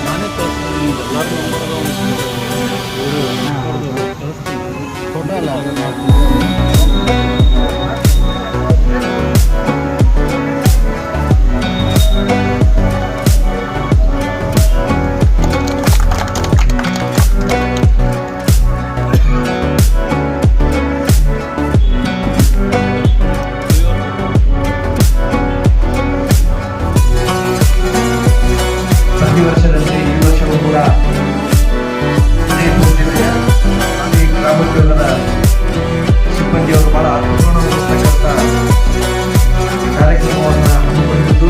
ನಾನೇ ತೋರಿಸ್ತೀನಿ ಎಲ್ಲರೂ ಫೋಟೋ ಅಲ್ಲ ವರ್ಷದಂತೆ ಈ ವರ್ಷವೂ ಕೂಡ ವಿಜಯಪುರ ಜಿಲ್ಲೆಯ ಗ್ರಾಮೋದ್ಯೋಗದ ಸಿಬ್ಬಂದಿಯವರು ಬಹಳ ಅರ್ಥಪೂರ್ಣವಾಗಿರ್ತಕ್ಕಂಥ ಕಾರ್ಯಕ್ರಮವನ್ನು ಹಮ್ಮಿಕೊಂಡಿದ್ದು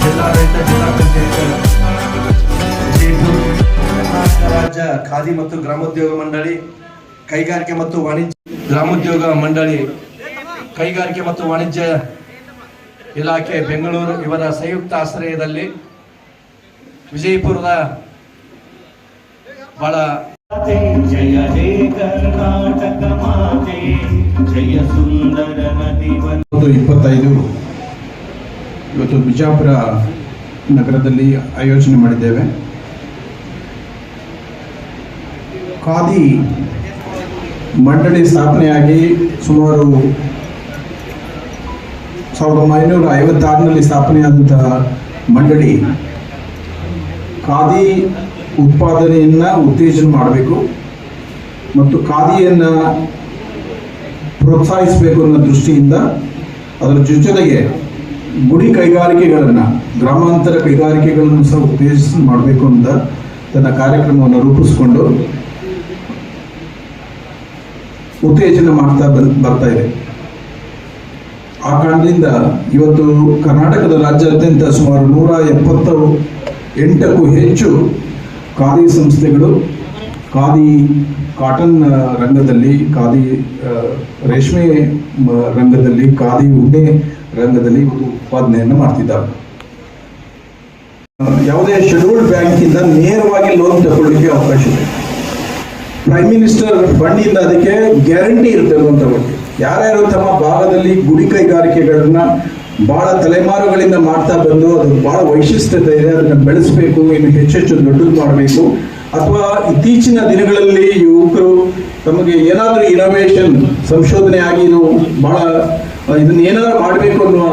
ಜಿಲ್ಲಾಡಳಿತ ಜಿಲ್ಲಾ ಪಂಚಾಯತ್ ವಿಜಯಪುರ ಕರ್ನಾಟಕ ರಾಜ್ಯ ಖಾದಿ ಮತ್ತು ಗ್ರಾಮೋದ್ಯೋಗ ಮಂಡಳಿ ಕೈಗಾರಿಕೆ ಮತ್ತು ವಾಣಿಜ್ಯ ಗ್ರಾಮೋದ್ಯೋಗ ಮಂಡಳಿ ಕೈಗಾರಿಕೆ ಮತ್ತು ವಾಣಿಜ್ಯ ಇಲಾಖೆ ಬೆಂಗಳೂರು ಇವರ ಸಂಯುಕ್ತ ಆಶ್ರಯದಲ್ಲಿ ವಿಜಯಪುರದ ಬಹಳ ಜಯ ಹೇ ಕರ್ನಾಟಕ ಮಾತೆ ಜಯ ಸುಂದರ ನದಿ 25 ಇವತ್ತು ಬಿಜಾಪುರ ನಗರದಲ್ಲಿ ಆಯೋಜನೆ ಮಾಡಿದ್ದೇವೆ. ಖಾದಿ ಮಂಡಳಿ ಸ್ಥಾಪನೆಯಾಗಿ ಸುಮಾರು 1956ರಲ್ಲಿ ಸ್ಥಾಪನೆಯಾದಂತಹ ಮಂಡಳಿ ಖಾದಿ ಉತ್ಪಾದನೆಯನ್ನು ಉತ್ತೇಜನ ಮಾಡಬೇಕು ಮತ್ತು ಖಾದಿಯನ್ನು ಪ್ರೋತ್ಸಾಹಿಸಬೇಕು ಅನ್ನೋ ದೃಷ್ಟಿಯಿಂದ ಅದರ ಜೊತೆಗೆ ಗುಡಿ ಕೈಗಾರಿಕೆಗಳನ್ನು ಗ್ರಾಮಾಂತರ ಕೈಗಾರಿಕೆಗಳನ್ನು ಸಹ ಉತ್ತೇಜನ ಮಾಡಬೇಕು ಅಂತ ತನ್ನ ಕಾರ್ಯಕ್ರಮವನ್ನು ರೂಪಿಸಿಕೊಂಡು ಉತ್ತೇಜನ ಮಾಡ್ತಾ ಬರ್ತಾ ಇದೆ. ಆ ಕಾರಣದಿಂದ ಇವತ್ತು ಕರ್ನಾಟಕದ ರಾಜ್ಯಾದ್ಯಂತ ಸುಮಾರು 178ಕ್ಕೂ ಹೆಚ್ಚು ಖಾದಿ ಸಂಸ್ಥೆಗಳು ಖಾದಿ ಕಾಟನ್ ರಂಗದಲ್ಲಿ, ಖಾದಿ ರೇಷ್ಮೆ ರಂಗದಲ್ಲಿ, ಖಾದಿ ಉಣ್ಣೆ ರಂಗದಲ್ಲಿ ಉತ್ಪಾದನೆಯನ್ನು ಮಾಡ್ತಿದ್ದಾರೆ. ಯಾವುದೇ ಶೆಡ್ಯೂಲ್ಡ್ ಬ್ಯಾಂಕಿಂದ ನೇರವಾಗಿ ಲೋನ್ ತಗೊಳ್ಳಿಕ್ಕೆ ಅವಕಾಶ ಇದೆ. ಪ್ರೈಮ್ ಮಿನಿಸ್ಟರ್ ಫಂಡಿಂದ ಅದಕ್ಕೆ ಗ್ಯಾರಂಟಿ ಇರುತ್ತೆ ಲೋನ್ ತಗೊಳ್ಳಿ. ಯಾರ್ಯಾರು ತಮ್ಮ ಭಾಗದಲ್ಲಿ ಗುಡಿ ಕೈಗಾರಿಕೆಗಳನ್ನ ಬಹಳ ತಲೆಮಾರುಗಳಿಂದ ಮಾಡ್ತಾ ಬಂದು ಅದು ಬಹಳ ವೈಶಿಷ್ಟ್ಯತೆ ಇದೆ, ಅದನ್ನ ಬೆಳೆಸಬೇಕು, ಇನ್ನು ಹೆಚ್ಚೆಚ್ಚು ದೊಡ್ಡದು ಮಾಡಬೇಕು, ಅಥವಾ ಇತ್ತೀಚಿನ ದಿನಗಳಲ್ಲಿ ಯುವಕರು ತಮಗೆ ಏನಾದರೂ ಇನೋವೇಷನ್ ಸಂಶೋಧನೆ ಆಗಿ ಇದು ಬಹಳ ಇದನ್ನ ಏನಾದ್ರು ಮಾಡಬೇಕು ಅನ್ನುವ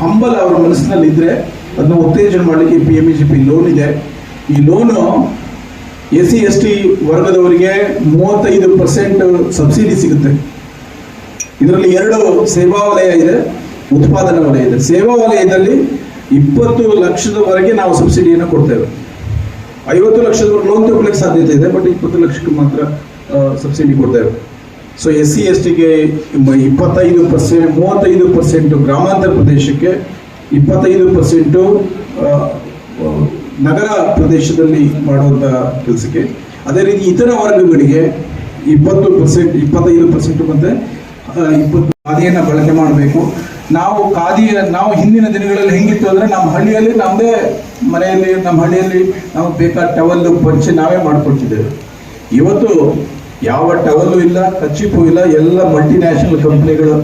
ಹಂಬಲ ಅವರ ಮನಸ್ಸಿನಲ್ಲಿ ಇದ್ರೆ ಅದನ್ನ ಉತ್ತೇಜನ ಮಾಡಲಿಕ್ಕೆ PMEGP ಲೋನ್ ಇದೆ. ಈ ಲೋನು SC ST ವರ್ಗದವರಿಗೆ 35% ಸಬ್ಸಿಡಿ ಸಿಗುತ್ತೆ. ಇದರಲ್ಲಿ 2 ಸೇವಾ ವಲಯ ಇದೆ, ಉತ್ಪಾದನಾ ವಲಯ ಇದೆ. ಸೇವಾ ವಲಯದಲ್ಲಿ 20 ಲಕ್ಷದವರೆಗೆ ನಾವು ಸಬ್ಸಿಡಿಯನ್ನು ಕೊಡ್ತೇವೆ. 50 ಲಕ್ಷದವರೆಗೆ ಲೋನ್ ತಗೊಳ್ಳಿಕ್ಕೆ ಸಾಧ್ಯತೆ ಇದೆ, ಬಟ್ 20 ಲಕ್ಷಕ್ಕೆ ಮಾತ್ರ ಸಬ್ಸಿಡಿ ಕೊಡ್ತೇವೆ. ಸೊ SC STಗೆ 25%, 35% ಗ್ರಾಮಾಂತರ ಪ್ರದೇಶಕ್ಕೆ, 25% ನಗರ ಪ್ರದೇಶದಲ್ಲಿ ಮಾಡುವಂಥ ಕೆಲಸಕ್ಕೆ. ಅದೇ ರೀತಿ ಇತರ ವರ್ಗಗಳಿಗೆ 20%, 25% ಮತ್ತೆ 20 ಖಾದಿಯನ್ನು ಬಳಕೆ ಮಾಡಬೇಕು. ನಾವು ಹಿಂದಿನ ದಿನಗಳಲ್ಲಿ ಹೆಂಗಿತ್ತು ಅಂದ್ರೆ ನಮ್ಮ ಹಳ್ಳಿಯಲ್ಲಿ ನಮ್ಮದೇ ಮನೆಯಲ್ಲಿ ನಮ್ಮ ಹಳ್ಳಿಯಲ್ಲಿ ನಮಗೆ ಬೇಕಾದ ಟವಲ್ ಪಂಚೆ ನಾವೇ ಮಾಡ್ಕೊಳ್ತಿದ್ದೇವೆ. ಇವತ್ತು ಯಾವ ಟವಲ್ಲು ಇಲ್ಲ, ಕಚ್ಚಿಪು ಇಲ್ಲ, ಎಲ್ಲ ಮಲ್ಟಿನ್ಯಾಷನಲ್ ಕಂಪನಿಗಳು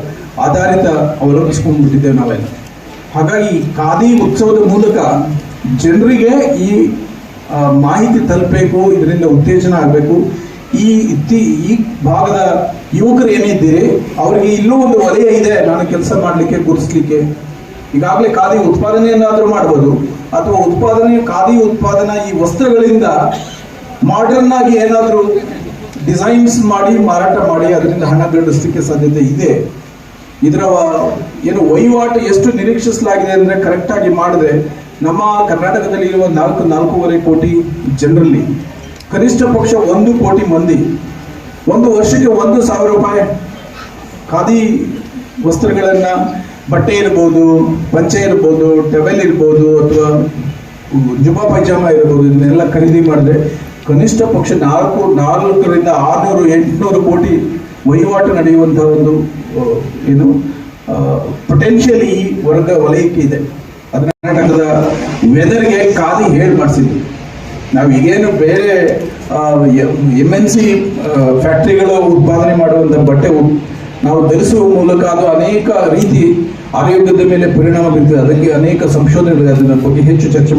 ಆಧಾರಿತ ಅವಲಂಬಿಸ್ಕೊಂಡ್ಬಿಟ್ಟಿದ್ದೇವೆ ನಾವೆಲ್ಲ. ಹಾಗಾಗಿ ಖಾದಿ ಉತ್ಸವದ ಮೂಲಕ ಜನರಿಗೆ ಈ ಮಾಹಿತಿ ತಲುಪಬೇಕು, ಇದರಿಂದ ಉತ್ತೇಜನ ಆಗಬೇಕು. ಈ ಭಾಗದ ಯುವಕರು ಏನಿದ್ದೀರಿ ಅವರಿಗೆ ಇಲ್ಲೂ ಒಂದು ವಲಯ ಇದೆ, ನಾನು ಕೆಲಸ ಮಾಡಲಿಕ್ಕೆ ಗುರುತಿಸ್ಲಿಕ್ಕೆ. ಈಗಾಗಲೇ ಖಾದಿ ಉತ್ಪಾದನೆಯನ್ನಾದರೂ ಮಾಡ್ಬೋದು, ಅಥವಾ ಖಾದಿ ಉತ್ಪಾದನಾ ಈ ವಸ್ತ್ರಗಳಿಂದ ಮಾಡರ್ನ್ ಆಗಿ ಏನಾದರೂ ಡಿಸೈನ್ಸ್ ಮಾಡಿ ಮಾರಾಟ ಮಾಡಿ ಅದರಿಂದ ಹಣ ಗಳಿಸಲಿಕ್ಕೆ ಸಾಧ್ಯತೆ ಇದೆ. ಇದರ ಏನು ವಹಿವಾಟು ಎಷ್ಟು ನಿರೀಕ್ಷಿಸಲಾಗಿದೆ ಅಂದರೆ ಕರೆಕ್ಟಾಗಿ ಮಾಡಿದ್ರೆ ನಮ್ಮ ಕರ್ನಾಟಕದಲ್ಲಿ ಇರುವ 4.5 ಕೋಟಿ ಜನರಲ್ಲಿ ಕನಿಷ್ಠ ಪಕ್ಷ 1 ಕೋಟಿ ಮಂದಿ ಒಂದು ವರ್ಷಕ್ಕೆ 1,000 ರೂಪಾಯಿ ಖಾದಿ ವಸ್ತ್ರಗಳನ್ನು, ಬಟ್ಟೆ ಇರ್ಬೋದು, ಪಂಚೆ ಇರ್ಬೋದು, ಟವೆಲ್ ಇರ್ಬೋದು, ಅಥವಾ ಜುಬಾ ಪೈಜಾಮ ಇರ್ಬೋದು, ಇದನ್ನೆಲ್ಲ ಖರೀದಿ ಮಾಡಿದ್ರೆ ಕನಿಷ್ಠ ಪಕ್ಷ 400ರಿಂದ 600, 800 ಕೋಟಿ ವಹಿವಾಟು ನಡೆಯುವಂತಹ ಒಂದು ಏನು ಪೊಟೆನ್ಷಿಯಲಿ ಈ ವಲಯಕ್ಕೆ ಇದೆ. ಅದನ್ನ ಕರ್ನಾಟಕದ ವೆದರ್ಗೆ ಖಾದಿ ಹೇಳಿ ಮಾಡಿಸಿದ್ವಿ. ನಾವು ಈಗೇನು ಬೇರೆ MNC ಫ್ಯಾಕ್ಟ್ರಿಗಳು ಉತ್ಪಾದನೆ ಮಾಡುವಂಥ ಬಟ್ಟೆ ನಾವು ಧರಿಸುವ ಮೂಲಕ ಅದು ಅನೇಕ ರೀತಿ ಆರೋಗ್ಯದ ಮೇಲೆ ಪರಿಣಾಮ ಬೀರ್ತದೆ. ಅದಕ್ಕೆ ಅನೇಕ ಸಂಶೋಧನೆಗಳಿದೆ, ಅದರ ಬಗ್ಗೆ ಹೆಚ್ಚು ಚರ್ಚೆ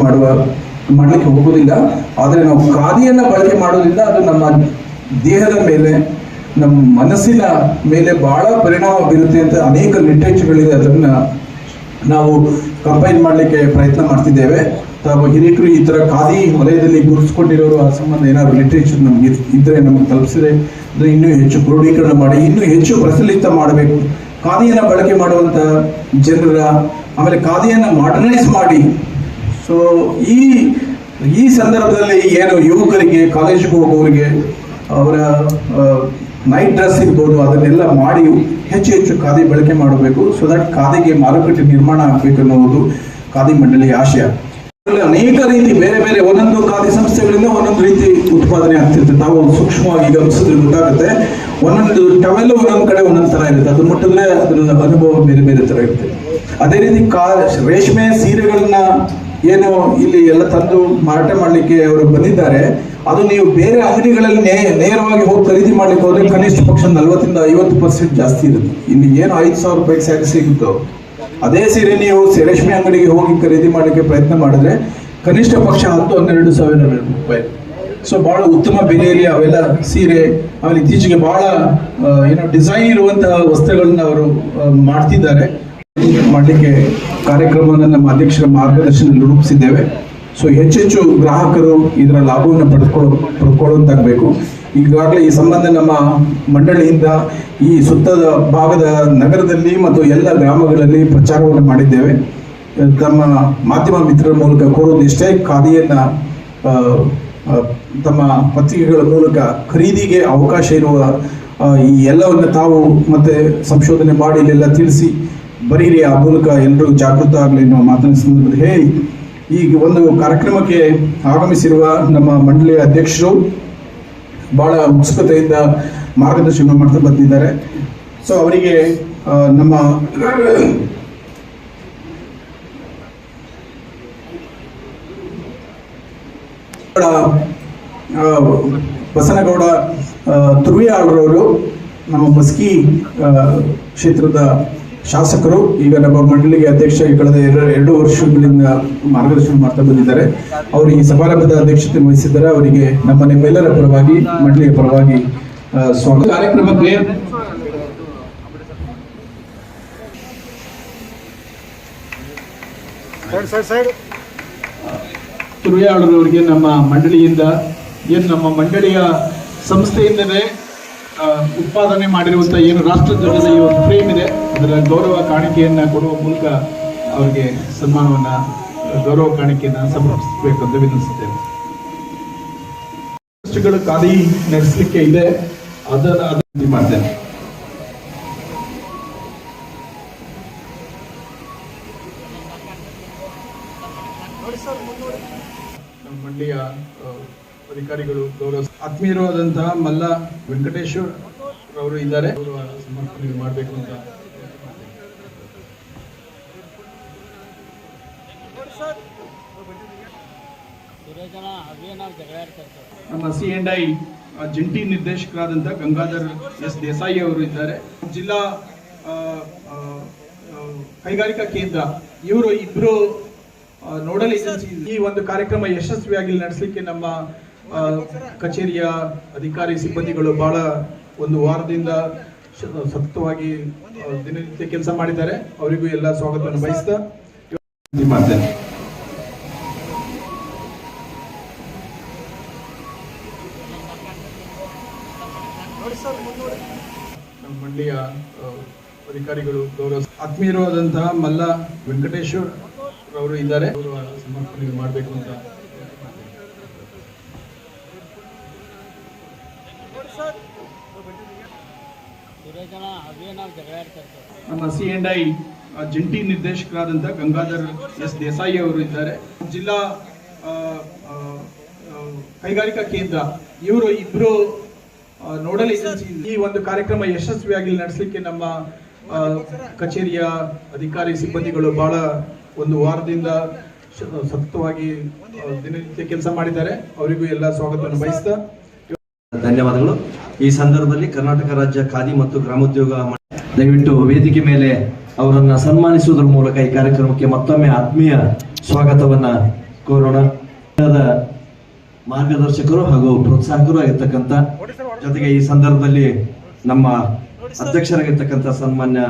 ಮಾಡಲಿಕ್ಕೆ ಹೋಗುವುದಿಲ್ಲ. ಆದರೆ ನಾವು ಖಾದಿಯನ್ನು ಬಳಕೆ ಮಾಡೋದ್ರಿಂದ ಅದು ನಮ್ಮ ದೇಹದ ಮೇಲೆ, ನಮ್ಮ ಮನಸ್ಸಿನ ಮೇಲೆ ಬಹಳ ಪರಿಣಾಮ ಬೀರುತ್ತೆ ಅಂತ ಅನೇಕ ಲಿಟ್ರೇಚರ್ಗಳಿದೆ. ಅದನ್ನು ನಾವು ಕಂಪೈಲ್ ಮಾಡಲಿಕ್ಕೆ ಪ್ರಯತ್ನ ಮಾಡ್ತಿದ್ದೇವೆ. ತಾವು ಹಿರಿಯರು ಈ ಥರ ಖಾದಿ ವಲಯದಲ್ಲಿ ಗುರುತಿಸ್ಕೊಂಡಿರೋರು ಆ ಸಂಬಂಧ ಏನಾದ್ರು ಲಿಟ್ರೇಚರ್ ನಮಗೆ ಇದ್ದರೆ ನಮಗೆ ತಲುಪಿಸಿದ್ರೆ ಅದು ಇನ್ನೂ ಹೆಚ್ಚು ಕ್ರೋಢೀಕರಣ ಮಾಡಿ ಇನ್ನೂ ಹೆಚ್ಚು ಪ್ರಚಲಿತ ಮಾಡಬೇಕು. ಖಾದಿಯನ್ನು ಬಳಕೆ ಮಾಡುವಂಥ ಜನರ, ಆಮೇಲೆ ಖಾದಿಯನ್ನು ಮಾಡರ್ನೈಸ್ ಮಾಡಿ. ಸೊ ಈ ಸಂದರ್ಭದಲ್ಲಿ ಏನು ಯುವಕರಿಗೆ, ಕಾಲೇಜಿಗೆ ಹೋಗೋರಿಗೆ ಅವರ ನೈಟ್ ಡ್ರೆಸ್ ಇರ್ಬೋದು, ಅದನ್ನೆಲ್ಲ ಮಾಡಿ ಹೆಚ್ಚು ಹೆಚ್ಚು ಖಾದಿ ಬಳಕೆ ಮಾಡಬೇಕು. ಸೊ ದಟ್ ಖಾದಿಗೆ ಮಾರುಕಟ್ಟೆ ನಿರ್ಮಾಣ ಆಗಬೇಕು ಅನ್ನೋದು ಖಾದಿ ಮಂಡಳಿಯ ಆಶಯ. ಅನೇಕ ರೀತಿ ಬೇರೆ ಬೇರೆ ಒಂದೊಂದು ಖಾದಿ ಸಂಸ್ಥೆಗಳಿಂದ ಒಂದೊಂದು ರೀತಿ ಉತ್ಪಾದನೆ ಆಗ್ತಿರುತ್ತೆ. ನಾವು ಸೂಕ್ಷ್ಮವಾಗಿ ಗಮನಿಸಿದ್ರೆ ಗೊತ್ತಾಗುತ್ತೆ. ಒಂದೊಂದು ಟವೆಲ್ ಒಂದೊಂದು ಕಡೆ ಒಂದೊಂದು ತರ ಇರುತ್ತೆ, ಅದು ಮುಟ್ಟಿದ್ರೆ ಅದರ ಅನುಭವ ಬೇರೆ ಬೇರೆ ತರ ಇರುತ್ತೆ. ಅದೇ ರೀತಿ ರೇಷ್ಮೆ ಸೀರೆಗಳನ್ನ ಏನು ಇಲ್ಲಿ ಎಲ್ಲ ತಂದು ಮಾರಾಟ ಮಾಡಲಿಕ್ಕೆ ಅವರು ಬಂದಿದ್ದಾರೆ, ಅದು ನೀವು ಬೇರೆ ಅಂಗಡಿಗಳಲ್ಲಿ ನೇರವಾಗಿ ಹೋಗಿ ಖರೀದಿ ಮಾಡ್ಲಿಕ್ಕೆ ಹೋದ್ರೆ ಕನಿಷ್ಠ ಪಕ್ಷ 40-50% ಜಾಸ್ತಿ ಇರುತ್ತೆ. ಇಲ್ಲಿ ಏನು 5,000 ರೂಪಾಯಿ ಸ್ಯಾರಿ ಸಿಗುತ್ತೋ ಅದೇ ಸೀರೆ ನೀವು ರೇಷ್ಮೆ ಅಂಗಡಿಗೆ ಹೋಗಿ ಖರೀದಿ ಮಾಡಲಿಕ್ಕೆ ಪ್ರಯತ್ನ ಮಾಡಿದ್ರೆ ಕನಿಷ್ಠ ಪಕ್ಷ 10-12 ಸಾವಿರ ರೂಪಾಯಿ. ಸೊ ಬಹಳ ಉತ್ತಮ ಬೆಲೆಯಲ್ಲಿ ಅವೆಲ್ಲ ಸೀರೆ, ಆಮೇಲೆ ಇತ್ತೀಚೆಗೆ ಬಹಳ ಏನೋ ಡಿಸೈನ್ ಇರುವಂತಹ ವಸ್ತ್ರಗಳನ್ನ ಅವರು ಮಾಡ್ತಿದ್ದಾರೆ. ಮಾಡಲಿಕ್ಕೆ ಕಾರ್ಯಕ್ರಮವನ್ನು ನಮ್ಮ ಅಧ್ಯಕ್ಷರ ಮಾರ್ಗದರ್ಶನದಲ್ಲಿ ರೂಪಿಸಿದ್ದೇವೆ. ಸೊ ಹೆಚ್ಚೆಚ್ಚು ಗ್ರಾಹಕರು ಇದರ ಲಾಭವನ್ನು ಪಡ್ಕೊಳ್ಳುವಂತಾಗಬೇಕು. ಈಗಾಗಲೇ ಈ ಸಂಬಂಧ ನಮ್ಮ ಮಂಡಳಿಯಿಂದ ಈ ಸುತ್ತದ ಭಾಗದ ನಗರದಲ್ಲಿ ಮತ್ತು ಎಲ್ಲ ಗ್ರಾಮಗಳಲ್ಲಿ ಪ್ರಚಾರವನ್ನು ಮಾಡಿದ್ದೇವೆ. ತಮ್ಮ ಮಾಧ್ಯಮ ಮಿತ್ರರ ಮೂಲಕ ಕೋರೋದು ಇಷ್ಟೇ, ಖಾದಿಯನ್ನು ತಮ್ಮ ಪತ್ರಿಕೆಗಳ ಮೂಲಕ ಖರೀದಿಗೆ ಅವಕಾಶ ಇರುವ ಈ ಎಲ್ಲವನ್ನು ತಾವು ಮತ್ತೆ ಸಂಶೋಧನೆ ಮಾಡಿ ಇಲ್ಲೆಲ್ಲ ತಿಳಿಸಿ ಬರೀರಿ. ಆ ಮೂಲಕ ಎಲ್ಲರೂ ಜಾಗೃತ ಆಗಲಿ ಅನ್ನೋ ಮಾತನ್ನ ಸಂದರ್ಭದಲ್ಲಿ ಹೇಳಿ, ಈಗ ಒಂದು ಕಾರ್ಯಕ್ರಮಕ್ಕೆ ಆಗಮಿಸಿರುವ ನಮ್ಮ ಮಂಡಳಿಯ ಅಧ್ಯಕ್ಷರು ಬಹಳ ಉತ್ಸುಕತೆಯಿಂದ ಮಾರ್ಗದರ್ಶನ ಮಾಡ್ತಾ ಬಂದಿದ್ದಾರೆ. ಸೊ ಅವರಿಗೆ ನಮ್ಮ ಬಸನಗೌಡ ತುರುವಿಯಾಳರವರು, ನಮ್ಮ ಮಸ್ಕಿ ಕ್ಷೇತ್ರದ ಶಾಸಕರು, ಈಗ ನಮ್ಮ ಮಂಡಳಿಗೆ ಅಧ್ಯಕ್ಷರಾಗಿ ಕಳೆದ 2 ವರ್ಷಗಳಿಂದ ಮಾರ್ಗದರ್ಶನ ಮಾಡ್ತಾ ಬಂದಿದ್ದಾರೆ. ಅವರು ಈ ಸಮಾರಂಭದ ಅಧ್ಯಕ್ಷತೆ ವಹಿಸಿದ್ದಾರೆ. ಅವರಿಗೆ ನಿಮ್ಮೆಲ್ಲರ ಪರವಾಗಿ, ಮಂಡಳಿಯ ಪರವಾಗಿ ಸ್ವಾಗತ. ಕಾರ್ಯಕ್ರಮಕ್ಕೆ ತುರುಯಾಳರವರಿಗೆ ನಮ್ಮ ಮಂಡಳಿಯಿಂದ, ಏನು ನಮ್ಮ ಮಂಡಳಿಯ ಸಂಸ್ಥೆಯಿಂದಲೇ ಉತ್ಪಾದನೆ ಮಾಡಿರುವಂಥ ಏನು ರಾಷ್ಟ್ರಧ್ವಜದ ಈ ಒಂದು ಫ್ರೇಮ್ ಇದೆ, ಅದರ ಗೌರವ ಕಾಣಿಕೆಯನ್ನು ಕೊಡುವ ಮೂಲಕ ಅವರಿಗೆ ಸನ್ಮಾನವನ್ನು, ಗೌರವ ಕಾಣಿಕೆಯನ್ನು ಸಮರ್ಪಿಸಬೇಕು ಅಂತ ವಿನಂತಿಸುತ್ತೇವೆ. ರಾಷ್ಟ್ರಗಳು ಖಾದಿ ನಡೆಸಲಿಕ್ಕೆ ಇದೆ, ಅದನ್ನು ಮಾಡ್ತೇನೆ. ಮಂಡಳಿಯ ಅಧಿಕಾರಿಗಳು, ಗೌರವ ಆತ್ಮೀಯರಾದಂತಹ ಮಲ್ಲ ವೆಂಕಟೇಶ್ವರ್ ಅವರು ಇದ್ದಾರೆ, ಸಮರ್ಪಣೆ ಮಾಡಬೇಕು ಅಂತ. ನಮ್ಮ C&I ಜಂಟಿ ನಿರ್ದೇಶಕರಾದಂಥ ಗಂಗಾಧರ್ ಎಸ್ ದೇಸಾಯಿ ಅವರು ಇದ್ದಾರೆ. ಜಿಲ್ಲಾ ಕೈಗಾರಿಕಾ ಕೇಂದ್ರ, ಇವರು ಇಬ್ಬರು ನೋಡಲ್ ಏಜೆನ್ಸಿ. ಈ ಒಂದು ಕಾರ್ಯಕ್ರಮ ಯಶಸ್ವಿಯಾಗಿ ನಡೆಸಲಿಕ್ಕೆ ನಮ್ಮ ಕಚೇರಿಯ ಅಧಿಕಾರಿ ಸಿಬ್ಬಂದಿಗಳು ಬಹಳ ಒಂದು ವಾರದಿಂದ ಸತತವಾಗಿ ದಿನನಿತ್ಯ ಕೆಲಸ ಮಾಡಿದ್ದಾರೆ. ಅವರಿಗೂ ಎಲ್ಲ ಸ್ವಾಗತವನ್ನು ಬಯಸ್ತಾ ಮಾಡ್ತೇನೆ. ನಮ್ಮ ಮಂಡಳಿಯ ಅಧಿಕಾರಿಗಳು, ಗೌರವ ಆತ್ಮೀಯರಾದಂತಹ ಮಲ್ಲ ವೆಂಕಟೇಶ್ವರ್ ಅವರು ಇದ್ದಾರೆ, ಸಮರ್ಪಣೆ ಮಾಡಬೇಕು ಅಂತ. ನಮ್ಮ C&I ಜಂಟಿ ನಿರ್ದೇಶಕರಾದಂಥ ಗಂಗಾಧರ್ ಎಸ್ ದೇಸಾಯಿ ಅವರು ಇದ್ದಾರೆ. ಜಿಲ್ಲಾ ಕೈಗಾರಿಕಾ ಕೇಂದ್ರ, ಇವರು ಇಬ್ಬರು ನೋಡಲ್ ಏಜೆನ್ಸಿ. ಈ ಒಂದು ಕಾರ್ಯಕ್ರಮ ಯಶಸ್ವಿಯಾಗಿ ನಡೆಸಲಿಕ್ಕೆ ನಮ್ಮ ಕಚೇರಿಯ ಅಧಿಕಾರಿ ಸಿಬ್ಬಂದಿಗಳು ಬಹಳ ಒಂದು ವಾರದಿಂದ ಸತತವಾಗಿ ದಿನನಿತ್ಯ ಕೆಲಸ ಮಾಡಿದ್ದಾರೆ. ಅವರಿಗೂ ಎಲ್ಲ ಸ್ವಾಗತವನ್ನು ಬಯಸ್ತಾ ಧನ್ಯವಾದಗಳು. ಈ ಸಂದರ್ಭದಲ್ಲಿ ಕರ್ನಾಟಕ ರಾಜ್ಯ ಖಾದಿ ಮತ್ತು ಗ್ರಾಮೋದ್ಯೋಗ ದಯವಿಟ್ಟು ವೇದಿಕೆ ಮೇಲೆ ಅವರನ್ನ ಸನ್ಮಾನಿಸುವುದರ ಮೂಲಕ ಈ ಕಾರ್ಯಕ್ರಮಕ್ಕೆ ಮತ್ತೊಮ್ಮೆ ಆತ್ಮೀಯ ಸ್ವಾಗತವನ್ನ ಕೋರೋಣ. ಮಾರ್ಗದರ್ಶಕರು ಹಾಗೂ ಪ್ರೋತ್ಸಾಹಕರು ಆಗಿರ್ತಕ್ಕಂಥ, ಜೊತೆಗೆ ಈ ಸಂದರ್ಭದಲ್ಲಿ ನಮ್ಮ ಅಧ್ಯಕ್ಷರಾಗಿರ್ತಕ್ಕಂಥ ಸನ್ಮಾನ್ಯ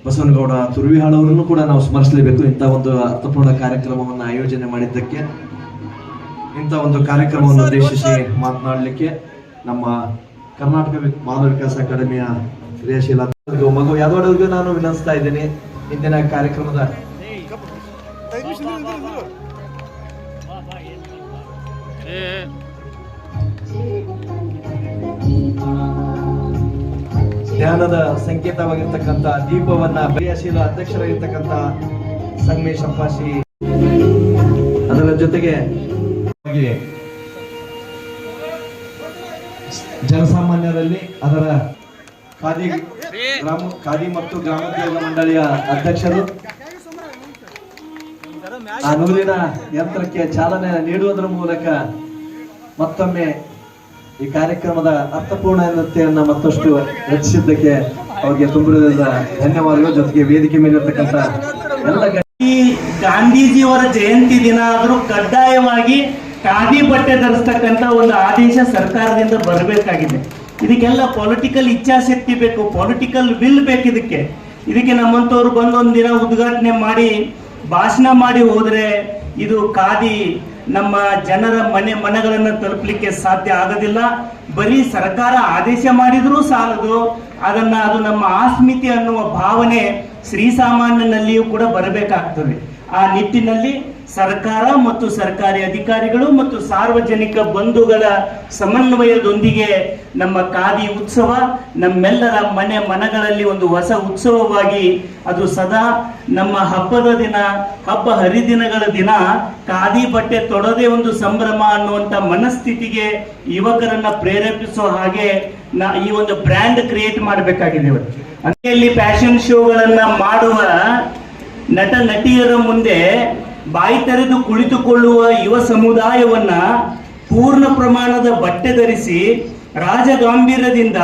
ಬಸವನಗೌಡ ತುರ್ವಿಹಾಳ್ ಅವರನ್ನು ಕೂಡ ನಾವು ಸ್ಮರಿಸಲೇಬೇಕು. ಇಂಥ ಒಂದು ಅರ್ಥಪೂರ್ಣ ಕಾರ್ಯಕ್ರಮವನ್ನು ಆಯೋಜನೆ ಮಾಡಿದ್ದಕ್ಕೆ, ಇಂಥ ಒಂದು ಕಾರ್ಯಕ್ರಮವನ್ನು ಉದ್ದೇಶಿಸಿ ಮಾತನಾಡಲಿಕ್ಕೆ ನಮ್ಮ ಕರ್ನಾಟಕ ಮಾನವ ವಿಕಾಸ ಅಕಾಡೆಮಿಯ ಕ್ರಿಯಾಶೀಲ ಮಗು ಯಾದವಾಡವ್ರಿಗೂ ನಾನು ವಿನಂತಿಸ್ತಾ ಇದ್ದೇನೆ. ಇಂದಿನ ಕಾರ್ಯಕ್ರಮದ ಧ್ಯಾನದ ಸಂಕೇತವಾಗಿರ್ತಕ್ಕಂಥ ದೀಪವನ್ನ ಕ್ರಿಯಾಶೀಲ ಅಧ್ಯಕ್ಷರಾಗಿರ್ತಕ್ಕಂಥ ಸಂಗಮೇಶ್ ಅಪ್ಪಾಶಿ, ಅದರ ಜೊತೆಗೆ ಜನಸಾಮಾನ್ಯರಲ್ಲಿ ಅದರ ಖಾದಿ ಮತ್ತು ಗ್ರಾಮೋದ್ಯೋಗ ಮಂಡಳಿಯ ಅಧ್ಯಕ್ಷರು ಆ ನೂಲಿನ ಯಂತ್ರಕ್ಕೆ ಚಾಲನೆ ನೀಡುವುದರ ಮೂಲಕ ಮತ್ತೊಮ್ಮೆ ಈ ಕಾರ್ಯಕ್ರಮದ ಅರ್ಥಪೂರ್ಣತೆಯನ್ನ ಮತ್ತಷ್ಟು ಹೆಚ್ಚಿಸಿದ್ದಕ್ಕೆ ಅವರಿಗೆ ತುಂಬಿದ ಧನ್ಯವಾದಗಳು. ಜೊತೆಗೆ ವೇದಿಕೆ ಮೇಲಿರ್ತಕ್ಕಂಥ ಎಲ್ಲ ಗಾಂಧೀಜಿಯವರ ಜಯಂತಿ ದಿನ ಆದರೂ ಕಡ್ಡಾಯವಾಗಿ ಖಾದಿ ಬಟ್ಟೆ ಧರಿಸ್ತಕ್ಕಂಥ ಒಂದು ಆದೇಶ ಸರ್ಕಾರದಿಂದ ಬರಬೇಕಾಗಿದೆ. ಇದಕ್ಕೆಲ್ಲ ಪೊಲಿಟಿಕಲ್ ಇಚ್ಛಾಶಕ್ತಿ ಬೇಕು, ಪೊಲಿಟಿಕಲ್ ವಿಲ್ ಬೇಕು. ಇದಕ್ಕೆ ನಮ್ಮಂತವ್ರು ಬಂದು ಒಂದಿನ ಉದ್ಘಾಟನೆ ಮಾಡಿ ಭಾಷಣ ಮಾಡಿ ಹೋದ್ರೆ ಇದು ಖಾದಿ ನಮ್ಮ ಜನರ ಮನೆಗಳನ್ನು ತಲುಪಲಿಕ್ಕೆ ಸಾಧ್ಯ ಆಗೋದಿಲ್ಲ. ಬರೀ ಸರ್ಕಾರ ಆದೇಶ ಮಾಡಿದ್ರೂ ಸಾಲದು, ಅದು ನಮ್ಮ ಆಸ್ಮಿತೆ ಅನ್ನುವ ಭಾವನೆ ಶ್ರೀಸಾಮಾನ್ಯನಲ್ಲಿಯೂ ಕೂಡ ಬರಬೇಕಾಗ್ತದೆ. ಆ ನಿಟ್ಟಿನಲ್ಲಿ ಸರ್ಕಾರ ಮತ್ತು ಸರ್ಕಾರಿ ಅಧಿಕಾರಿಗಳು ಮತ್ತು ಸಾರ್ವಜನಿಕ ಬಂಧುಗಳ ಸಮನ್ವಯದೊಂದಿಗೆ ನಮ್ಮ ಖಾದಿ ಉತ್ಸವ ನಮ್ಮೆಲ್ಲರ ಮನಗಳಲ್ಲಿ ಒಂದು ಹೊಸ ಉತ್ಸವವಾಗಿ ಅದು ಸದಾ ನಮ್ಮ ಹಬ್ಬದ ದಿನ, ಹಬ್ಬ ಹರಿದಿನಗಳ ದಿನ ಖಾದಿ ಬಟ್ಟೆ ತೊಡೋದೇ ಒಂದು ಸಂಭ್ರಮ ಅನ್ನುವಂಥ ಮನಸ್ಥಿತಿಗೆ ಯುವಕರನ್ನ ಪ್ರೇರೇಪಿಸೋ ಹಾಗೆ ಈ ಒಂದು ಬ್ರ್ಯಾಂಡ್ ಕ್ರಿಯೇಟ್ ಮಾಡಬೇಕಾಗಿದೆ. ಅಂತೆಯಲ್ಲಿ ಫ್ಯಾಷನ್ ಶೋಗಳನ್ನ ಮಾಡುವ ನಟ ನಟಿಯರ ಮುಂದೆ ಬಾಯಿ ತೆರೆದು ಕುಳಿತುಕೊಳ್ಳುವ ಯುವ ಸಮುದಾಯವನ್ನ ಪೂರ್ಣ ಪ್ರಮಾಣದ ಬಟ್ಟೆ ಧರಿಸಿ ರಾಜಗಾಂಭೀರ್ಯದಿಂದ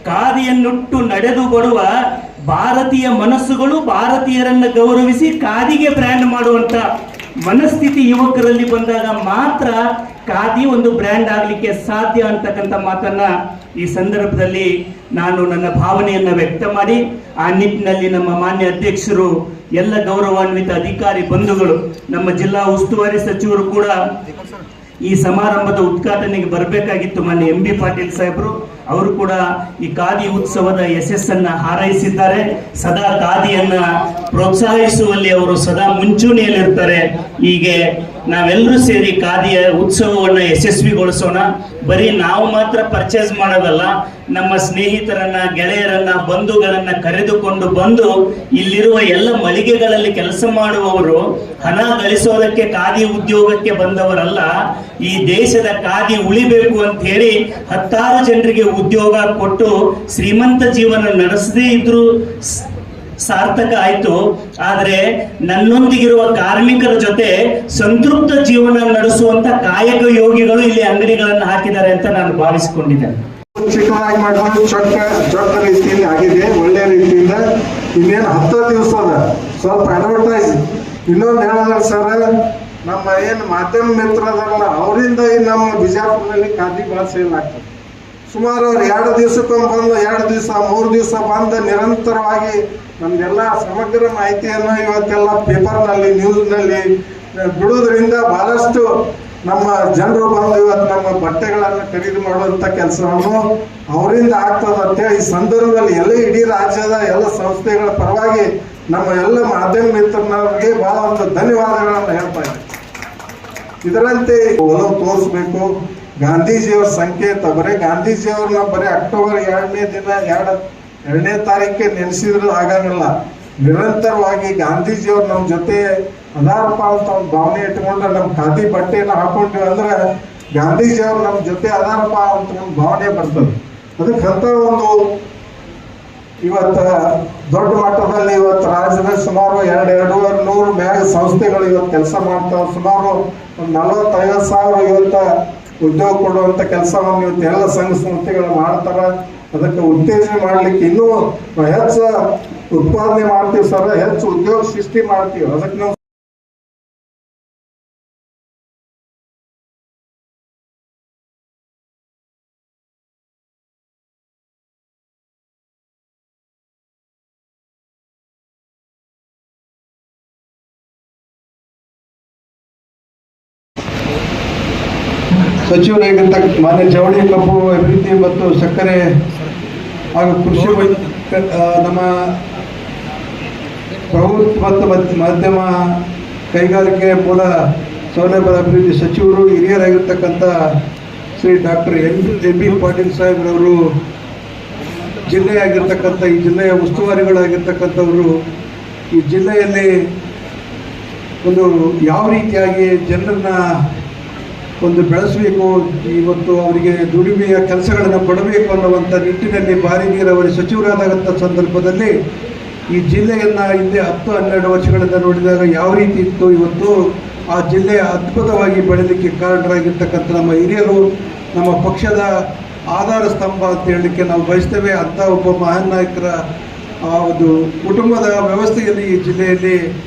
ಖಾದಿಯನ್ನುಟ್ಟು ನಡೆದು ಬರುವ ಭಾರತೀಯ ಮನಸ್ಸುಗಳು ಭಾರತೀಯರನ್ನ ಗೌರವಿಸಿ ಖಾದಿಗೆ ಬ್ರ್ಯಾಂಡ್ ಮಾಡುವಂತ ಮನಸ್ಥಿತಿ ಯುವಕರಲ್ಲಿ ಬಂದಾಗ ಮಾತ್ರ ಖಾದಿ ಒಂದು ಬ್ರ್ಯಾಂಡ್ ಆಗಲಿಕ್ಕೆ ಸಾಧ್ಯ ಅಂತಕ್ಕಂಥ ಮಾತನ್ನ ಈ ಸಂದರ್ಭದಲ್ಲಿ ನಾನು ನನ್ನ ಭಾವನೆಯನ್ನ ವ್ಯಕ್ತ ಮಾಡಿ, ಆ ನಿಟ್ಟಿನಲ್ಲಿ ನಮ್ಮ ಮಾನ್ಯ ಅಧ್ಯಕ್ಷರು, ಎಲ್ಲ ಗೌರವಾನ್ವಿತ ಅಧಿಕಾರಿ ಬಂಧುಗಳು, ನಮ್ಮ ಜಿಲ್ಲಾ ಉಸ್ತುವಾರಿ ಸಚಿವರು ಕೂಡ ಈ ಸಮಾರಂಭದ ಉದ್ಘಾಟನೆಗೆ ಬರಬೇಕಾಗಿತ್ತು. ಮಾನ್ಯ MB ಪಾಟೀಲ್ ಸಾಹೇಬರು ಅವರು ಕೂಡ ಈ ಖಾದಿ ಉತ್ಸವದ ಯಶಸ್ಸನ್ನ ಹಾರೈಸಿದ್ದಾರೆ. ಸದಾ ಖಾದಿಯನ್ನ ಪ್ರೋತ್ಸಾಹಿಸುವಲ್ಲಿ ಅವರು ಸದಾ ಮುಂಚೂಣಿಯಲ್ಲಿರ್ತಾರೆ. ಹೀಗೆ ನಾವೆಲ್ಲರೂ ಸೇರಿ ಖಾದಿಯ ಉತ್ಸವವನ್ನು ಯಶಸ್ವಿಗೊಳಿಸೋಣ. ಬರೀ ನಾವು ಮಾತ್ರ ಪರ್ಚೇಸ್ ಮಾಡೋದಲ್ಲ, ನಮ್ಮ ಸ್ನೇಹಿತರನ್ನ, ಗೆಳೆಯರನ್ನ, ಬಂಧುಗಳನ್ನ ಕರೆದುಕೊಂಡು ಬಂದು ಇಲ್ಲಿರುವ ಎಲ್ಲ ಮಳಿಗೆಗಳಲ್ಲಿ ಕೆಲಸ ಮಾಡುವವರು ಹಣ ಗಳಿಸೋದಕ್ಕೆ ಖಾದಿ ಉದ್ಯೋಗಕ್ಕೆ ಬಂದವರಲ್ಲ. ಈ ದೇಶದ ಖಾದಿ ಉಳಿಬೇಕು ಅಂತ ಹೇಳಿ 10 ಜನರಿಗೆ ಉದ್ಯೋಗ ಕೊಟ್ಟು ಶ್ರೀಮಂತ ಜೀವನ ನಡೆಸದೇ ಇದ್ರು ಸಾರ್ಥಕ ಆಯ್ತು. ಆದ್ರೆ ನನ್ನೊಂದಿಗಿರುವ ಕಾರ್ಮಿಕರ ಜೊತೆ ಸಂತೃಪ್ತ ಜೀವನ ನಡೆಸುವಂತ ಕಾಯಕ ಯೋಗಿಗಳು ಇಲ್ಲಿ ಅಂಗಡಿಗಳನ್ನು ಹಾಕಿದ್ದಾರೆ ಅಂತ ನಾನು ಭಾವಿಸಿಕೊಂಡಿದ್ದೇನೆ. ಚಿಕ್ಕದಾಗಿ ಮಾಡಿಕೊಂಡು ಚೊಕ್ಕ ರೀತಿಯಿಂದ ಆಗಿದೆ, ಒಳ್ಳೆ ರೀತಿಯಿಂದ. ಇನ್ನೇನು 10 ದಿವಸ ಅದ, ಸ್ವಲ್ಪ ಅಡ್ವರ್ಟೈಸ್ ಇನ್ನೊಂದು ಹೇಳಿದ್ರೆ ಸರ್, ನಮ್ಮ ಏನು ಮಾಧ್ಯಮ ಮಿತ್ರರಲ್ಲ ಅವರಿಂದ ನಮ್ಮ ಬಿಜಾಪುರದಲ್ಲಿ ಖಾದಿ ಭಾಳ ಸೇಲ್ ಆಗ್ತದೆ. ಸುಮಾರು ಅವ್ರು 2 ದಿವಸಕ್ಕೊಮ್ಮೆ ಬಂದು 2 ದಿವಸ 3 ದಿವಸ ಬಂದು ನಿರಂತರವಾಗಿ ನಮ್ಗೆಲ್ಲ ಸಮಗ್ರ ಮಾಹಿತಿಯನ್ನು ಇವತ್ತೆಲ್ಲ ಪೇಪರ್ನಲ್ಲಿ, ನ್ಯೂಸ್ನಲ್ಲಿ ಬಿಡುವುದರಿಂದ ಬಹಳಷ್ಟು ನಮ್ಮ ಜನರು ಬಂದು ಇವತ್ತು ನಮ್ಮ ಬಟ್ಟೆಗಳನ್ನು ಖರೀದಿ ಮಾಡುವಂಥ ಕೆಲಸವನ್ನು ಅವರಿಂದ ಆಗ್ತದೆ ಅಂತೇಳಿ ಈ ಸಂದರ್ಭದಲ್ಲಿ ಎಲ್ಲ ಇಡೀ ರಾಜ್ಯದ ಎಲ್ಲ ಸಂಸ್ಥೆಗಳ ಪರವಾಗಿ ನಮ್ಮ ಎಲ್ಲ ಮಾಧ್ಯಮ ಮಿತ್ರನವರಿಗೆ ಬಹಳ ಒಂದು ಧನ್ಯವಾದಗಳನ್ನು ಹೇಳ್ತಾ ಇದ್ದೀನಿ. ಇದರಂತೆ ಒಲವು ತೋರಿಸ್ಬೇಕು. ಗಾಂಧೀಜಿಯವರ ಸಂಕೇತ ಬರೀ ಗಾಂಧೀಜಿಯವ್ರನ್ನ ಬರೀ ಅಕ್ಟೋಬರ್ 2ನೇ ತಾರೀಕಿಗೆ ನೆನೆಸಿದ್ರು ಆಗಂಗಿಲ್ಲ. ನಿರಂತರವಾಗಿ ಗಾಂಧೀಜಿಯವ್ರು ನಮ್ಮ ಜೊತೆ ಅದಾರಪ್ಪ ಅಂತ ಒಂದು ಭಾವನೆ ಇಟ್ಕೊಂಡ್ರೆ, ನಮ್ಮ ಖಾದಿ ಬಟ್ಟೆಯನ್ನು ಹಾಕೊಂಡ್ವಿ ಅಂದ್ರೆ ಗಾಂಧೀಜಿಯವ್ರು ನಮ್ಮ ಜೊತೆ ಅದಾರಪ್ಪ ಅಂತ ಒಂದು ಭಾವನೆ ಬರ್ತದೆ. ಅದಕ್ಕಂತ ಒಂದು ಇವತ್ತು ದೊಡ್ಡ ಮಟ್ಟದಲ್ಲಿ ಇವತ್ತು ರಾಜ್ಯದಲ್ಲಿ ಸುಮಾರು 200 ಮ್ಯಾಗ ಸಂಸ್ಥೆಗಳು ಇವತ್ತು ಕೆಲಸ ಮಾಡ್ತಾವೆ. ಸುಮಾರು ಒಂದು 40-50 ಸಾವಿರ ಇವತ್ತು ಉದ್ಯೋಗ ಕೊಡುವಂಥ ಕೆಲಸವನ್ನು ಇವತ್ತು ಎಲ್ಲ ಸಂಘ ಸಂಸ್ಥೆಗಳು ಮಾಡ್ತಾರೆ. ಅದಕ್ಕೆ ಉತ್ತೇಜನ ಮಾಡಲಿಕ್ಕೆ ಇನ್ನೂ ಹೆಚ್ಚು ಉತ್ಪಾದನೆ ಮಾಡ್ತೀವಿ ಸರ್, ಹೆಚ್ಚು ಉದ್ಯೋಗ ಸೃಷ್ಟಿ ಮಾಡ್ತೀವಿ. ಅದಕ್ಕೆ ನಾವು ಸಚಿವರಾಗಿದ್ದ ಮಾನ್ಯ ಜವಳಿ ಕಬ್ಬು ಅಭಿವೃದ್ಧಿ ಮತ್ತು ಸಕ್ಕರೆ ಹಾಗೂ ಕೃಷಿ ನಮ್ಮ ಪ್ರಭುತ್ವ ಮತ್ತು ಮಧ್ಯಮ ಕೈಗಾರಿಕೆ ಮೂಲ ಸೌಲಭ್ಯದ ಅಭಿವೃದ್ಧಿ ಸಚಿವರು ಹಿರಿಯರಾಗಿರ್ತಕ್ಕಂಥ Shri doctor M B Patil ಸಾಹೇಬ್ರವರು, ಜಿಲ್ಲೆಯಾಗಿರ್ತಕ್ಕಂಥ ಈ ಜಿಲ್ಲೆಯ ಉಸ್ತುವಾರಿಗಳಾಗಿರ್ತಕ್ಕಂಥವರು ಈ ಜಿಲ್ಲೆಯಲ್ಲಿ ಒಂದು ಯಾವ ರೀತಿಯಾಗಿ ಜನರನ್ನ ಒಂದು ಬೆಳೆಸಬೇಕು, ಇವತ್ತು ಅವರಿಗೆ ದುಡಿಮೆಯ ಕೆಲಸಗಳನ್ನು ಕೊಡಬೇಕು ಅನ್ನುವಂಥ ನಿಟ್ಟಿನಲ್ಲಿ ಭಾರಿ ನೀರಾವರಿ ಸಚಿವರಾದಂಥ ಸಂದರ್ಭದಲ್ಲಿ ಈ ಜಿಲ್ಲೆಯನ್ನು ಹಿಂದೆ 10-12 ವರ್ಷಗಳಿಂದ ನೋಡಿದಾಗ ಯಾವ ರೀತಿ ಇತ್ತು, ಇವತ್ತು ಆ ಜಿಲ್ಲೆ ಅದ್ಭುತವಾಗಿ ಬೆಳೀಲಿಕ್ಕೆ ಕಾರಣರಾಗಿರ್ತಕ್ಕಂಥ ನಮ್ಮ ಹಿರಿಯರು, ನಮ್ಮ ಪಕ್ಷದ ಆಧಾರ ಸ್ತಂಭ ಅಂತ ಹೇಳಲಿಕ್ಕೆ ನಾವು ಬಯಸ್ತೇವೆ. ಅಂಥ ಒಬ್ಬ ಮಹಾನ್ ನಾಯಕರ ಆ ಒಂದು ಕುಟುಂಬದ ವ್ಯವಸ್ಥೆಯಲ್ಲಿ ಈ ಜಿಲ್ಲೆಯಲ್ಲಿ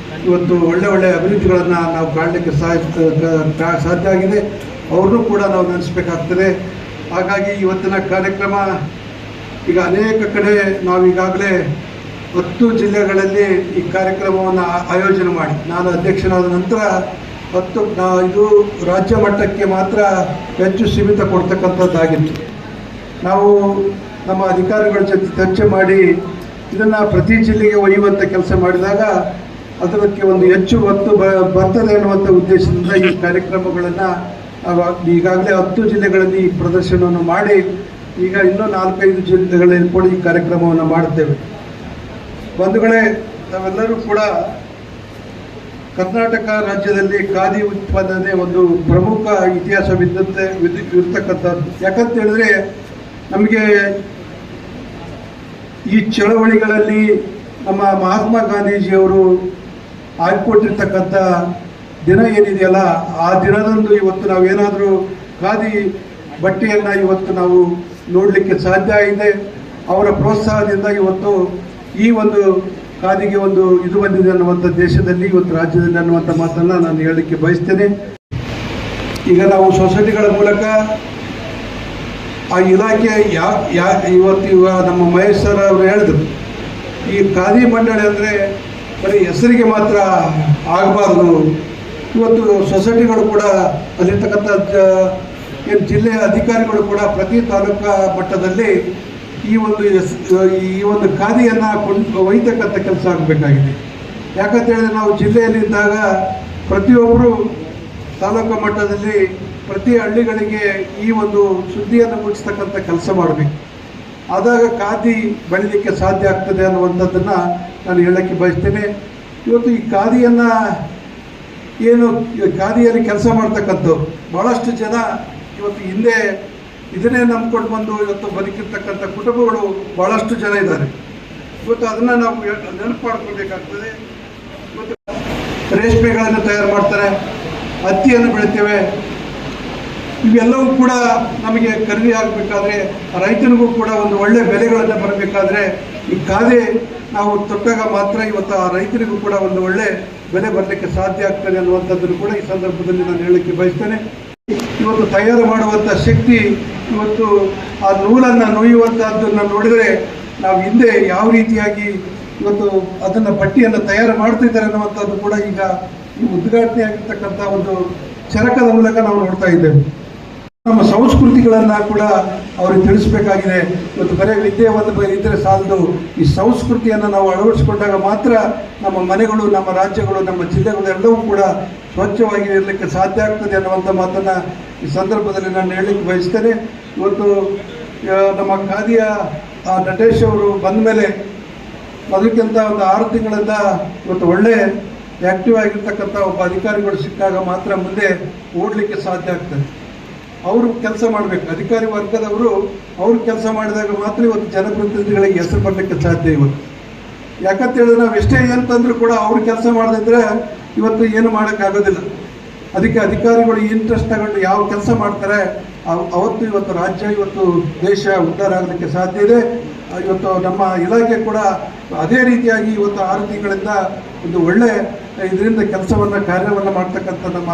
ಇವತ್ತು ಒಳ್ಳೆ ಅಭಿವೃದ್ಧಿಗಳನ್ನು ನಾವು ಕಾಣಲಿಕ್ಕೆ ಸಾಧ್ಯ ಆಗಿದೆ. ಅವ್ರನ್ನೂ ಕೂಡ ನಾವು ನೆನೆಸ್ಬೇಕಾಗ್ತದೆ. ಹಾಗಾಗಿ ಇವತ್ತಿನ ಕಾರ್ಯಕ್ರಮ ಈಗ ಅನೇಕ ಕಡೆ ನಾವು ಈಗಾಗಲೇ 10 ಜಿಲ್ಲೆಗಳಲ್ಲಿ ಈ ಕಾರ್ಯಕ್ರಮವನ್ನು ಆಯೋಜನೆ ಮಾಡಿ, ನಾನು ಅಧ್ಯಕ್ಷನಾದ ನಂತರ ಇದು ರಾಜ್ಯ ಮಟ್ಟಕ್ಕೆ ಮಾತ್ರ ಹೆಚ್ಚು ಸೀಮಿತ ಕೊಡ್ತಕ್ಕಂಥದ್ದಾಗಿತ್ತು. ನಾವು ನಮ್ಮ ಅಧಿಕಾರಿಗಳ ಜೊತೆ ಚರ್ಚೆ ಮಾಡಿ ಇದನ್ನು ಪ್ರತಿ ಜಿಲ್ಲೆಗೆ ಒಯ್ಯುವಂಥ ಕೆಲಸ ಮಾಡಿದಾಗ ಅದಕ್ಕೆ ಒಂದು ಹೆಚ್ಚು ಒತ್ತು ಬರ್ತದೆ ಅನ್ನುವಂಥ ಉದ್ದೇಶದಿಂದ ಈ ಕಾರ್ಯಕ್ರಮಗಳನ್ನು ಈಗಾಗಲೇ 10 ಜಿಲ್ಲೆಗಳಲ್ಲಿ ಈ ಪ್ರದರ್ಶನವನ್ನು ಮಾಡಿ ಈಗ ಇನ್ನೂ 4-5 ಜಿಲ್ಲೆಗಳಲ್ಲಿ ಕೂಡ ಈ ಕಾರ್ಯಕ್ರಮವನ್ನು ಮಾಡುತ್ತೇವೆ. ಬಂಧುಗಳೇ, ನಾವೆಲ್ಲರೂ ಕೂಡ ಕರ್ನಾಟಕ ರಾಜ್ಯದಲ್ಲಿ ಖಾದಿ ಉತ್ಪಾದನೆ ಒಂದು ಪ್ರಮುಖ ಇತಿಹಾಸವಿರ್ತಕ್ಕಂಥದ್ದು. ಯಾಕಂತ ಹೇಳಿದ್ರೆ ನಮಗೆ ಈ ಚಳವಳಿಗಳಲ್ಲಿ ನಮ್ಮ ಮಹಾತ್ಮ ಗಾಂಧೀಜಿಯವರು ಹಾಕಿಕೊಟ್ಟಿರ್ತಕ್ಕಂಥ ದಿನ ಏನಿದೆಯಲ್ಲ, ಆ ದಿನದಂದು ಇವತ್ತು ನಾವೇನಾದರೂ ಖಾದಿ ಬಟ್ಟೆಯನ್ನು ಇವತ್ತು ನಾವು ನೋಡಲಿಕ್ಕೆ ಸಾಧ್ಯ ಇದೆ. ಅವರ ಪ್ರೋತ್ಸಾಹದಿಂದ ಇವತ್ತು ಈ ಒಂದು ಖಾದಿಗೆ ಒಂದು ಇದು ಬಂದಿದೆ ಅನ್ನುವಂಥ ದೇಶದಲ್ಲಿ, ಇವತ್ತು ರಾಜ್ಯದಲ್ಲಿ ಅನ್ನುವಂಥ ಮಾತನ್ನು ನಾನು ಹೇಳಲಿಕ್ಕೆ ಬಯಸ್ತೇನೆ. ಈಗ ನಾವು ಸೊಸೈಟಿಗಳ ಮೂಲಕ ಆ ಇಲಾಖೆ ಇವತ್ತು ನಮ್ಮ ಮಹೇಶ್ ಸರ್ ಅವರು ಹೇಳಿದ್ರು, ಈ ಖಾದಿ ಮಂಡಳಿ ಅಂದರೆ ಬರೀ ಹೆಸರಿಗೆ ಮಾತ್ರ ಆಗಬಾರ್ದು. ಇವತ್ತು ಸೊಸೈಟಿಗಳು ಕೂಡ ಅಲ್ಲಿರ್ತಕ್ಕಂಥ ಏನು ಜಿಲ್ಲೆಯ ಅಧಿಕಾರಿಗಳು ಕೂಡ ಪ್ರತಿ ತಾಲೂಕಾ ಮಟ್ಟದಲ್ಲಿ ಈ ಒಂದು ಖಾದಿಯನ್ನು ಒಯ್ತಕ್ಕಂಥ ಕೆಲಸ ಆಗಬೇಕಾಗಿದೆ. ಯಾಕಂತ ಹೇಳಿದ್ರೆ ನಾವು ಜಿಲ್ಲೆಯಲ್ಲಿದ್ದಾಗ ಪ್ರತಿಯೊಬ್ಬರು ತಾಲೂಕು ಮಟ್ಟದಲ್ಲಿ ಪ್ರತಿ ಹಳ್ಳಿಗಳಿಗೆ ಈ ಒಂದು ಸುದ್ದಿಯನ್ನು ಮುಗಿಸ್ತಕ್ಕಂಥ ಕೆಲಸ ಮಾಡಬೇಕು. ಆದಾಗ ಖಾದಿ ಬೆಳೀಲಿಕ್ಕೆ ಸಾಧ್ಯ ಆಗ್ತದೆ ಅನ್ನುವಂಥದ್ದನ್ನು ನಾನು ಹೇಳೋಕ್ಕೆ ಬಯಸ್ತೇನೆ. ಇವತ್ತು ಈ ಖಾದಿಯನ್ನು ಖಾದಿಯಲ್ಲಿ ಕೆಲಸ ಮಾಡ್ತಕ್ಕಂಥದ್ದು ಭಾಳಷ್ಟು ಜನ ಇವತ್ತು ಹಿಂದೆ ಇದನ್ನೇ ನಂಬ್ಕೊಂಡು ಬಂದು ಇವತ್ತು ಬದುಕಿರ್ತಕ್ಕಂಥ ಕುಟುಂಬಗಳು ಭಾಳಷ್ಟು ಜನ ಇದ್ದಾರೆ. ಇವತ್ತು ಅದನ್ನು ನಾವು ನೆನಪು ಮಾಡ್ಕೊಳ್ಬೇಕಾಗ್ತದೆ. ಇವತ್ತು ರೇಷ್ಮೆಗಳನ್ನು ತಯಾರು ಮಾಡ್ತಾರೆ, ಹತ್ತಿಯನ್ನು ಬೆಳಿತೇವೆ. ಇವೆಲ್ಲವೂ ಕೂಡ ನಮಗೆ ಖರೀದಿ ಆಗಬೇಕಾದ್ರೆ, ರೈತನಿಗೂ ಕೂಡ ಒಂದು ಒಳ್ಳೆಯ ಬೆಲೆಗಳನ್ನು ಬರಬೇಕಾದ್ರೆ ಈ ಖಾದಿ ನಾವು ತೊಟ್ಟಾಗ ಮಾತ್ರ ಇವತ್ತು ಆ ರೈತರಿಗೂ ಕೂಡ ಒಂದು ಒಳ್ಳೆ ಬೆಲೆ ಬರಲಿಕ್ಕೆ ಸಾಧ್ಯ ಆಗ್ತದೆ ಅನ್ನುವಂಥದ್ದನ್ನು ಕೂಡ ಈ ಸಂದರ್ಭದಲ್ಲಿ ನಾನು ಹೇಳಲಿಕ್ಕೆ ಬಯಸ್ತೇನೆ. ಇವತ್ತು ತಯಾರು ಮಾಡುವಂಥ ಶಕ್ತಿ, ಇವತ್ತು ಆ ನೂಲನ್ನು ನುಯ್ಯುವಂಥದ್ದನ್ನು ನೋಡಿದರೆ ನಾವು ಹಿಂದೆ ಯಾವ ರೀತಿಯಾಗಿ ಇವತ್ತು ಅದನ್ನು ಬಟ್ಟೆಯನ್ನು ತಯಾರು ಮಾಡ್ತಿದ್ದಾರೆ ಅನ್ನುವಂಥದ್ದು ಕೂಡ ಈಗ ಈ ಉದ್ಘಾಟನೆ ಆಗಿರ್ತಕ್ಕಂಥ ಒಂದು ಚರಕದ ಮೂಲಕ ನಾವು ನೋಡ್ತಾ ಇದ್ದೇವೆ. ನಮ್ಮ ಸಂಸ್ಕೃತಿಗಳನ್ನು ಕೂಡ ಅವ್ರಿಗೆ ತಿಳಿಸಬೇಕಾಗಿದೆ. ಇವತ್ತು ಬರೀ ವಿದ್ಯೆ ಇದ್ದರೆ ಸಾಲದು, ಈ ಸಂಸ್ಕೃತಿಯನ್ನು ನಾವು ಅಳವಡಿಸಿಕೊಂಡಾಗ ಮಾತ್ರ ನಮ್ಮ ಮನೆಗಳು, ನಮ್ಮ ರಾಜ್ಯಗಳು, ನಮ್ಮ ಜಿಲ್ಲೆಗಳು ಎಲ್ಲವೂ ಕೂಡ ಸ್ವಚ್ಛವಾಗಿ ಇರಲಿಕ್ಕೆ ಸಾಧ್ಯ ಆಗ್ತದೆ ಅನ್ನುವಂಥ ಮಾತನ್ನು ಈ ಸಂದರ್ಭದಲ್ಲಿ ನಾನು ಹೇಳಲಿಕ್ಕೆ ಬಯಸ್ತೇನೆ. ಇವತ್ತು ನಮ್ಮ ಖಾದಿಯ ನಟೇಶ್ ಅವರು ಬಂದ ಮೇಲೆ ಅದಕ್ಕಿಂತ ಒಂದು 6 ತಿಂಗಳಿಂದ ಇವತ್ತು ಒಳ್ಳೆ ಆ್ಯಕ್ಟಿವ್ ಆಗಿರ್ತಕ್ಕಂಥ ಒಬ್ಬ ಅಧಿಕಾರಿಗಳು ಸಿಕ್ಕಾಗ ಮಾತ್ರ ಮುಂದೆ ಓಡಲಿಕ್ಕೆ ಸಾಧ್ಯ ಆಗ್ತದೆ. ಅವರು ಕೆಲಸ ಮಾಡಬೇಕು, ಅಧಿಕಾರಿ ವರ್ಗದವರು ಅವರು ಕೆಲಸ ಮಾಡಿದಾಗ ಮಾತ್ರ ಇವತ್ತು ಜನಪ್ರತಿನಿಧಿಗಳಿಗೆ ಹೆಸರು ಬರಲಿಕ್ಕೆ ಸಾಧ್ಯ. ಇವತ್ತು ಯಾಕಂತ ಹೇಳಿದ್ರೆ ನಾವು ಎಷ್ಟೇ ಅಂತಂದ್ರೂ ಕೂಡ ಅವ್ರು ಕೆಲಸ ಮಾಡದಿದ್ರೆ ಇವತ್ತು ಏನು ಮಾಡೋಕ್ಕಾಗೋದಿಲ್ಲ. ಅದಕ್ಕೆ ಅಧಿಕಾರಿಗಳು ಇಂಟ್ರೆಸ್ಟ್ ತಗೊಂಡು ಯಾವ ಕೆಲಸ ಮಾಡ್ತಾರೆ ಅವತ್ತು ಇವತ್ತು ರಾಜ್ಯ ಇವತ್ತು ದೇಶ ಉದ್ಧಾರ ಆಗಲಿಕ್ಕೆ ಸಾಧ್ಯ ಇದೆ. ಇವತ್ತು ನಮ್ಮ ಇಲಾಖೆ ಕೂಡ ಅದೇ ರೀತಿಯಾಗಿ ಇವತ್ತು 6 ತಿಂಗಳಿಂದ ಒಂದು ಒಳ್ಳೆ ಇದರಿಂದ ಕಾರ್ಯವನ್ನು ಮಾಡ್ತಕ್ಕಂಥ ನಮ್ಮ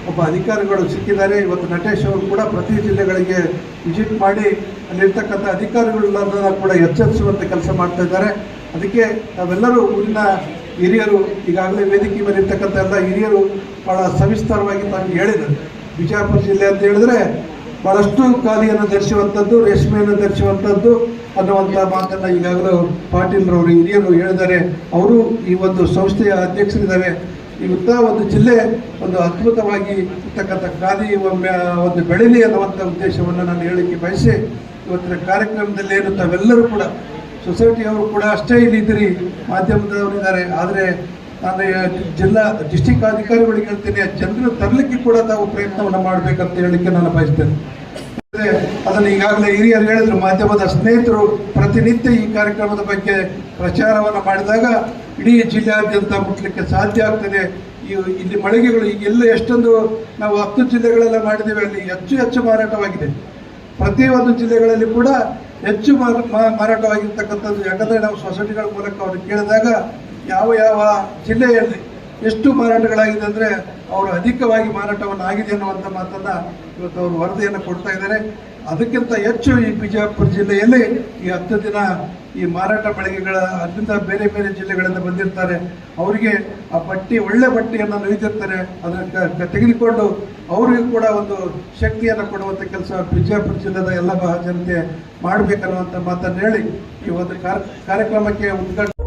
ಒಬ್ಬ ಅಧಿಕಾರಿಗಳು ಸಿಕ್ಕಿದ್ದಾರೆ. ಇವತ್ತು ನಟೇಶ್ ಅವರು ಕೂಡ ಪ್ರತಿ ಜಿಲ್ಲೆಗಳಿಗೆ ವಿಸಿಟ್ ಮಾಡಿ ಅಲ್ಲಿರ್ತಕ್ಕಂಥ ಅಧಿಕಾರಿಗಳನ್ನ ಕೂಡ ಎಚ್ಚರಿಸುವಂಥ ಕೆಲಸ ಮಾಡ್ತಾ ಇದ್ದಾರೆ. ಅದಕ್ಕೆ ನಾವೆಲ್ಲರೂ ಊರಿನ ಹಿರಿಯರು, ಈಗಾಗಲೇ ವೇದಿಕೆ ಮೇಲೆ ಇರ್ತಕ್ಕಂಥ ಎಲ್ಲ ಹಿರಿಯರು ಭಾಳ ಸವಿಸ್ತಾರವಾಗಿ ತಾವು ಹೇಳಿದರು. ಬಿಜಾಪುರ ಜಿಲ್ಲೆ ಅಂತ ಹೇಳಿದ್ರೆ ಭಾಳಷ್ಟು ಖಾದಿಯನ್ನು ಧರಿಸುವಂಥದ್ದು, ರೇಷ್ಮೆಯನ್ನು ಧರಿಸುವಂಥದ್ದು ಅನ್ನುವಂಥ ಮಾತನ್ನು ಈಗಾಗಲೇ ಪಾಟೀಲ್ರವರು ಹಿರಿಯರು ಹೇಳಿದ್ದಾರೆ. ಅವರು ಈ ಒಂದು ಸಂಸ್ಥೆಯ ಅಧ್ಯಕ್ಷರಿದ್ದಾರೆ. ಇವತ್ತ ಒಂದು ಜಿಲ್ಲೆ ಒಂದು ಅದ್ಭುತವಾಗಿ ಇರ್ತಕ್ಕಂಥ ಖಾದಿ ಒಂದು ಬೆಳೆಯಲಿ ಅನ್ನುವಂಥ ಉದ್ದೇಶವನ್ನು ನಾನು ಹೇಳಿಕೆ ಬಯಸಿ ಇವತ್ತಿನ ಕಾರ್ಯಕ್ರಮದಲ್ಲಿ ಏನು ತಾವೆಲ್ಲರೂ ಕೂಡ ಸೊಸೈಟಿಯವರು ಕೂಡ ಅಷ್ಟೇ ಇಲ್ಲಿದ್ದೀರಿ, ಮಾಧ್ಯಮದವರಿದ್ದಾರೆ. ಆದರೆ ನಾನು ಡಿಸ್ಟಿಕ್ ಅಧಿಕಾರಿಗಳಿಗೆ ಹೇಳ್ತೀನಿ, ಜನರನ್ನು ತರಲಿಕ್ಕೆ ಕೂಡ ತಾವು ಪ್ರಯತ್ನವನ್ನು ಮಾಡಬೇಕಂತ ಹೇಳಲಿಕ್ಕೆ ನಾನು ಬಯಸ್ತೇನೆ. ಅದನ್ನು ಈಗಾಗಲೇ ಹಿರಿಯರು ಹೇಳಿದ್ರು, ಮಾಧ್ಯಮದ ಸ್ನೇಹಿತರು ಪ್ರತಿನಿತ್ಯ ಈ ಕಾರ್ಯಕ್ರಮದ ಬಗ್ಗೆ ಪ್ರಚಾರವನ್ನು ಮಾಡಿದಾಗ ಇಡೀ ಜಿಲ್ಲೆಯಾದ್ಯಂತ ಮುಟ್ಲಿಕ್ಕೆ ಸಾಧ್ಯ ಆಗ್ತದೆ. ಇಲ್ಲಿ ಮಳಿಗೆಗಳು ಈಗ ಎಲ್ಲ ಎಷ್ಟೊಂದು ನಾವು 10 ಜಿಲ್ಲೆಗಳೆಲ್ಲ ಮಾಡಿದ್ದೇವೆ, ಅಲ್ಲಿ ಹೆಚ್ಚು ಮಾರಾಟವಾಗಿದೆ. ಪ್ರತಿಯೊಂದು ಜಿಲ್ಲೆಗಳಲ್ಲಿ ಕೂಡ ಹೆಚ್ಚು ಮಾರಾಟವಾಗಿರ್ತಕ್ಕಂಥದ್ದು. ಯಾಕಂದರೆ ನಾವು ಸೊಸೈಟಿಗಳ ಮೂಲಕ ಅವ್ರಿಗೆ ಕೇಳಿದಾಗ ಯಾವ ಜಿಲ್ಲೆಯಲ್ಲಿ ಎಷ್ಟು ಮಾರಾಟಗಳಾಗಿದೆ ಅಂದರೆ ಅವರು ಅಧಿಕವಾಗಿ ಮಾರಾಟವನ್ನು ಆಗಿದೆ ಅನ್ನುವಂಥ ಮಾತನ್ನು ಇವತ್ತು ಅವರು ವರದಿಯನ್ನು ಕೊಡ್ತಾ ಇದ್ದಾರೆ. ಅದಕ್ಕಿಂತ ಹೆಚ್ಚು ಈ ಬಿಜಾಪುರ ಜಿಲ್ಲೆಯಲ್ಲಿ ಈ 10 ದಿನ ಈ ಮಾರಾಟ ಮಳಿಗೆಗಳ ಅಲ್ಲಿಂದ ಬೇರೆ ಬೇರೆ ಜಿಲ್ಲೆಗಳಿಂದ ಬಂದಿರ್ತಾರೆ. ಅವರಿಗೆ ಆ ಒಳ್ಳೆ ಬಟ್ಟೆಯನ್ನು ನುಯ್ದಿರ್ತಾರೆ. ಅದನ್ನು ತೆಗೆದುಕೊಂಡು ಅವರಿಗೂ ಕೂಡ ಒಂದು ಶಕ್ತಿಯನ್ನು ಕೊಡುವಂಥ ಕೆಲಸ ಬಿಜಾಪುರ ಜಿಲ್ಲೆದ ಎಲ್ಲ ಜನತೆ ಮಾಡಬೇಕನ್ನುವಂಥ ಮಾತನ್ನು ಹೇಳಿ ಈ ಒಂದು ಕಾರ್ಯಕ್ರಮಕ್ಕೆ ಉದ್ಘಾಟನೆ